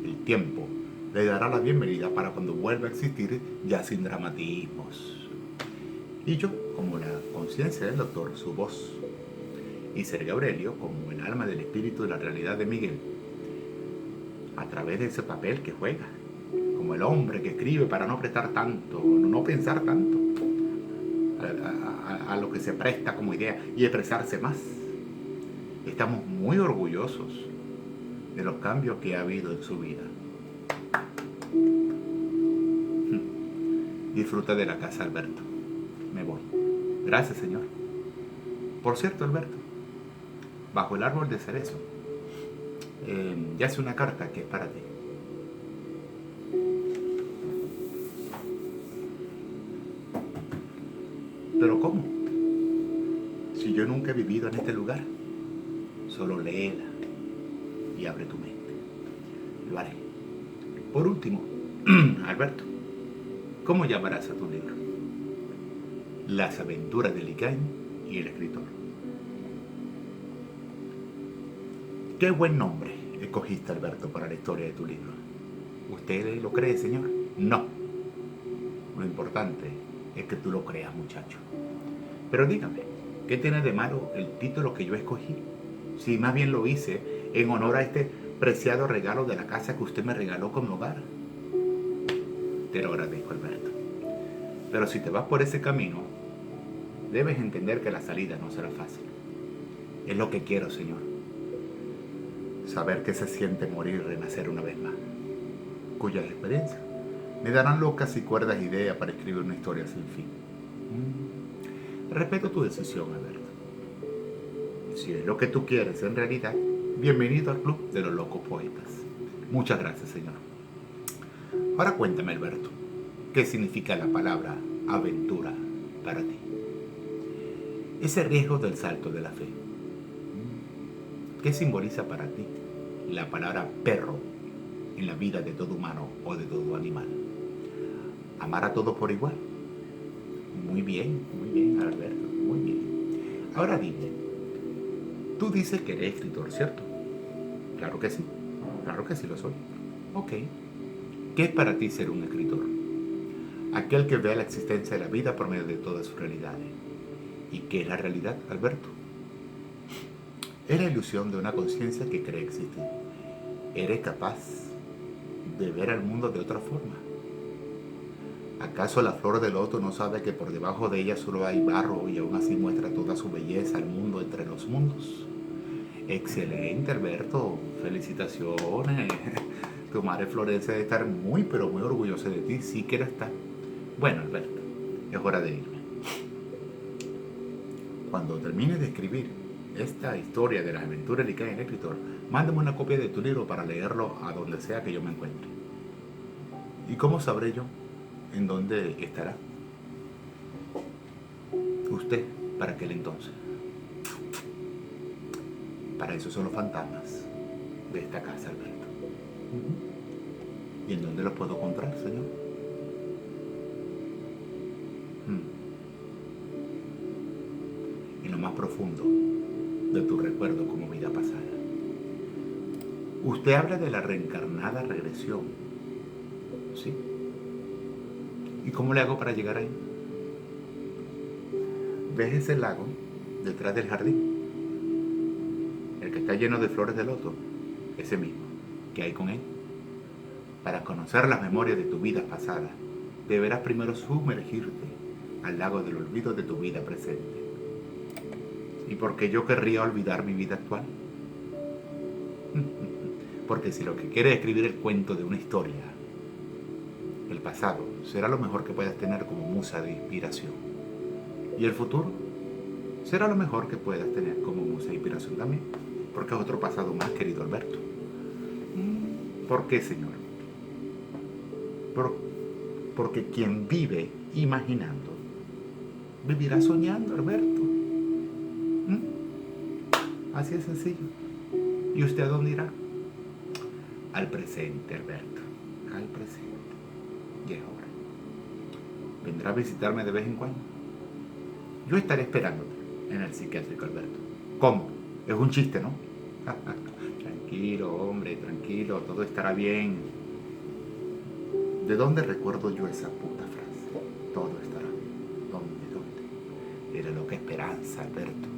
el tiempo le dará la bienvenida para cuando vuelva a existir ya sin dramatismos. Y yo, como la conciencia del doctor, su voz, y Sergio Aurelio, como el alma del espíritu de la realidad de Miguel, a través de ese papel que juega, como el hombre que escribe para no prestar tanto, no pensar tanto a lo que se presta como idea y expresarse más. Estamos muy orgullosos de los cambios que ha habido en su vida. Disfruta de la casa, Alberto. Me voy. Gracias, Señor. Por cierto, Alberto, bajo el árbol de cerezo yace una carta que es para ti. ¿Pero cómo? Si yo nunca he vivido en este lugar, solo léela y abre tu mente. Lo haré. Por último, Alberto, ¿cómo llamarás a tu libro? Las aventuras de Licaón y el escritor. Qué buen nombre escogiste, Alberto, para la historia de tu libro. ¿Usted lo cree, señor? No. Lo importante es que tú lo creas, muchacho. Pero dígame, ¿qué tiene de malo el título que yo escogí? Si más bien lo hice en honor a este preciado regalo de la casa que usted me regaló como hogar. Te lo agradezco, Alberto. Pero si te vas por ese camino, debes entender que la salida no será fácil. Es lo que quiero, Señor. Saber qué se siente morir y renacer una vez más. Cuyas experiencias me darán locas y cuerdas ideas para escribir una historia sin fin. Respeto tu decisión, Alberto. Si es lo que tú quieres en realidad, bienvenido al club de los locos poetas. Muchas gracias, Señor. Ahora cuéntame, Alberto, ¿qué significa la palabra aventura para ti? Ese riesgo del salto de la fe. ¿Qué simboliza para ti la palabra perro en la vida de todo humano o de todo animal? ¿Amar a todos por igual? Muy bien, Alberto, muy bien. Ahora dime, tú dices que eres escritor, ¿cierto? Claro que sí lo soy. Ok. ¿Qué es para ti ser un escritor? Aquel que vea la existencia de la vida por medio de todas sus realidades. ¿Y qué es la realidad, Alberto? Es la ilusión de una conciencia que cree existir. ¿Eres capaz de ver al mundo de otra forma? ¿Acaso la flor del loto no sabe que por debajo de ella solo hay barro y aún así muestra toda su belleza al mundo entre los mundos? Excelente, Alberto. Felicitaciones. Tu madre Florencia debe estar muy, pero muy orgullosa de ti. Sí que lo está. Bueno, Alberto, es hora de irme. Cuando termines de escribir esta historia de las aventuras de Licaón y el escritor, mándame una copia de tu libro para leerlo a donde sea que yo me encuentre. ¿Y cómo sabré yo en dónde estará usted para aquel entonces? Para eso son los fantasmas de esta casa, Alberto. ¿Y en dónde los puedo encontrar, Señor? En lo más profundo de tu recuerdo como vida pasada. Usted habla de la reencarnada regresión, ¿sí? ¿Y cómo le hago para llegar ahí? ¿Ves ese lago detrás del jardín? El que está lleno de flores de loto, ese mismo. ¿Qué hay con él? Para conocer las memorias de tu vida pasada, deberás primero sumergirte al lago del olvido de tu vida presente. ¿Y por qué yo querría olvidar mi vida actual? Porque si lo que quieres es escribir el cuento de una historia, el pasado será lo mejor que puedas tener como musa de inspiración. Y el futuro será lo mejor que puedas tener como musa de inspiración también. Porque es otro pasado más, querido Alberto. ¿Por qué, Señor? Porque quien vive imaginando, vivirá soñando, Alberto. Así es sencillo. ¿Y usted a dónde irá? Al presente, Alberto. Al presente. Y es hora. ¿Vendrá a visitarme de vez en cuando? Yo estaré esperándote en el psiquiátrico, Alberto. ¿Cómo? Es un chiste, ¿no? Tranquilo, hombre, tranquilo. Todo estará bien. ¿De dónde recuerdo yo esa puta frase? Todo estará bien. ¿Dónde? Era lo que Esperanza, Alberto.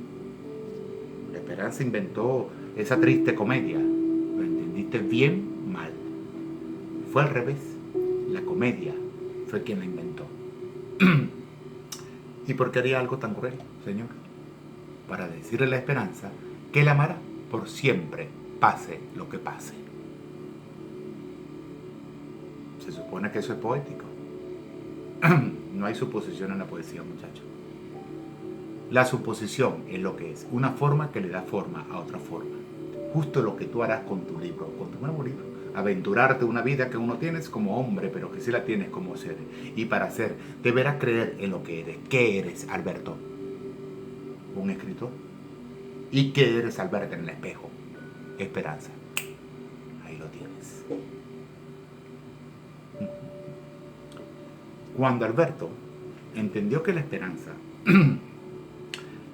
La Esperanza inventó esa triste comedia. Lo entendiste bien mal. Fue al revés. La comedia fue quien la inventó. ¿Y por qué haría algo tan cruel, señor? Para decirle a la Esperanza que la amará por siempre, pase lo que pase. Se supone que eso es poético. No hay suposición en la poesía, muchachos. La suposición es lo que es, una forma que le da forma a otra forma. Justo lo que tú harás con tu libro, con tu nuevo libro. Aventurarte una vida que uno tienes como hombre, pero que sí la tienes como ser. Y para ser, deberás creer en lo que eres. ¿Qué eres, Alberto? Un escritor. ¿Y qué eres al verte en el espejo? Esperanza. Ahí lo tienes. Cuando Alberto entendió que la esperanza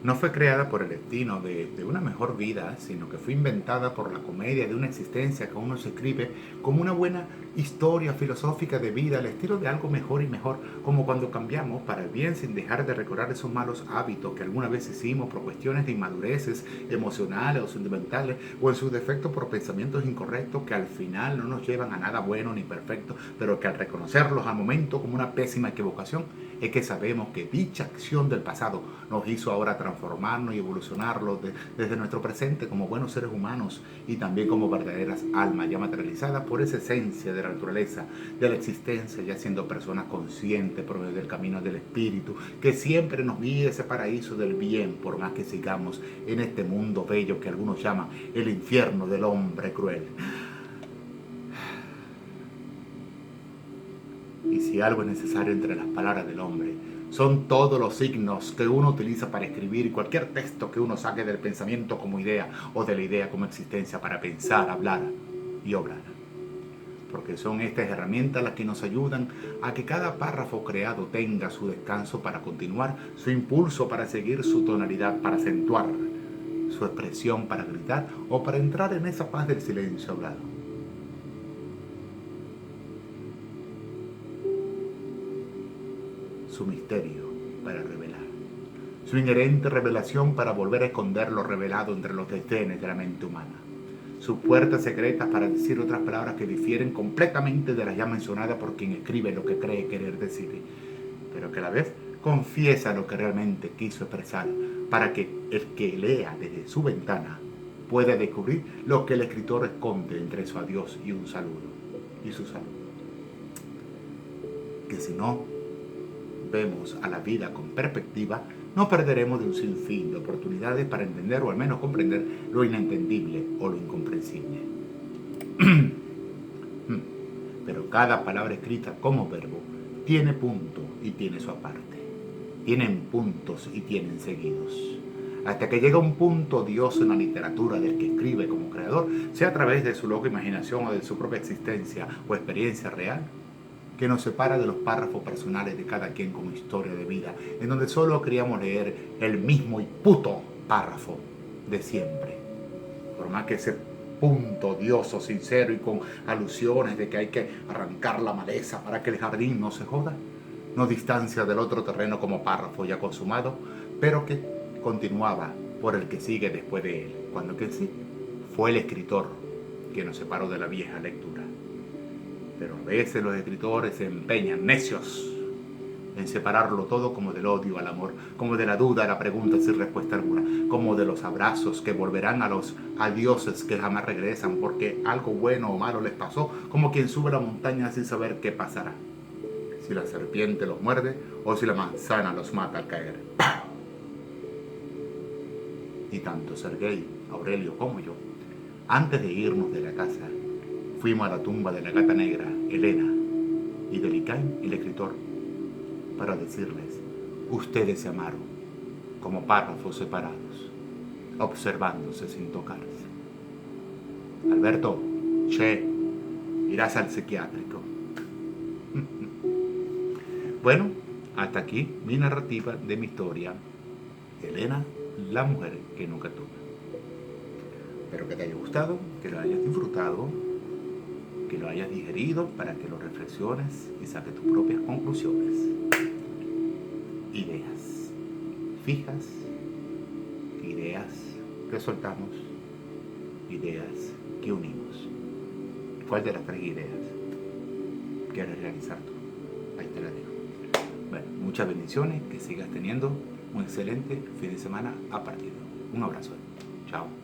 no fue creada por el destino de una mejor vida, sino que fue inventada por la comedia de una existencia que uno se escribe como una buena historia filosófica de vida, al estilo de algo mejor y mejor, como cuando cambiamos para el bien sin dejar de recordar esos malos hábitos que alguna vez hicimos por cuestiones de inmadureces emocionales o sentimentales, o en su defecto por pensamientos incorrectos que al final no nos llevan a nada bueno ni perfecto, pero que al reconocerlos al momento como una pésima equivocación, es que sabemos que dicha acción del pasado nos hizo ahora transformarnos y evolucionarlo desde nuestro presente como buenos seres humanos y también como verdaderas almas ya materializadas por esa esencia de la naturaleza, de la existencia, ya siendo personas conscientes por medio del camino del espíritu, que siempre nos guíe ese paraíso del bien, por más que sigamos en este mundo bello que algunos llaman el infierno del hombre cruel. Y si algo es necesario entre las palabras del hombre, son todos los signos que uno utiliza para escribir cualquier texto que uno saque del pensamiento como idea o de la idea como existencia para pensar, hablar y obrar. Porque son estas herramientas las que nos ayudan a que cada párrafo creado tenga su descanso para continuar, su impulso para seguir su tonalidad, para acentuar su expresión, para gritar o para entrar en esa paz del silencio hablado. Su misterio para revelar, su inherente revelación para volver a esconder lo revelado entre los desdenes de la mente humana, sus puertas secretas para decir otras palabras que difieren completamente de las ya mencionadas por quien escribe lo que cree querer decir, pero que a la vez confiesa lo que realmente quiso expresar, para que el que lea desde su ventana pueda descubrir lo que el escritor esconde entre su adiós y un saludo, y su saludo. Que si no vemos a la vida con perspectiva, no perderemos de un sinfín de oportunidades para entender o al menos comprender lo inentendible o lo incomprensible. Pero cada palabra escrita como verbo tiene punto y tiene su aparte. Tienen puntos y tienen seguidos. Hasta que llega un punto Dios en la literatura del que escribe como creador, sea a través de su loca imaginación o de su propia existencia o experiencia real, que nos separa de los párrafos personales de cada quien como historia de vida, en donde solo queríamos leer el mismo y puto párrafo de siempre. Por más que ese punto odioso, sincero y con alusiones de que hay que arrancar la maleza para que el jardín no se joda, nos distancia del otro terreno como párrafo ya consumado, pero que continuaba por el que sigue después de él, cuando que sí fue el escritor que nos separó de la vieja lectura. Pero a veces los escritores se empeñan, necios, en separarlo todo como del odio al amor, como de la duda a la pregunta sin respuesta alguna, como de los abrazos que volverán a los adioses que jamás regresan porque algo bueno o malo les pasó, como quien sube la montaña sin saber qué pasará, si la serpiente los muerde o si la manzana los mata al caer. ¡Pah! Y tanto Sergei, Aurelio como yo, antes de irnos de la casa, fuimos a la tumba de la gata negra, Elena, y de Licaín, el escritor, para decirles, ustedes se amaron como párrafos separados, observándose sin tocarse. Alberto, che, irás al psiquiátrico. Bueno, hasta aquí mi narrativa de mi historia, Elena, la mujer que nunca tuve. Espero que te haya gustado, que lo hayas disfrutado, que lo hayas digerido para que lo reflexiones y saques tus propias conclusiones. Ideas fijas, ideas que soltamos, ideas que unimos. ¿Cuál de las 3 ideas quieres realizar tú? Ahí te la dejo. Bueno, muchas bendiciones, que sigas teniendo un excelente fin de semana a partir de hoy. Un abrazo. Chao.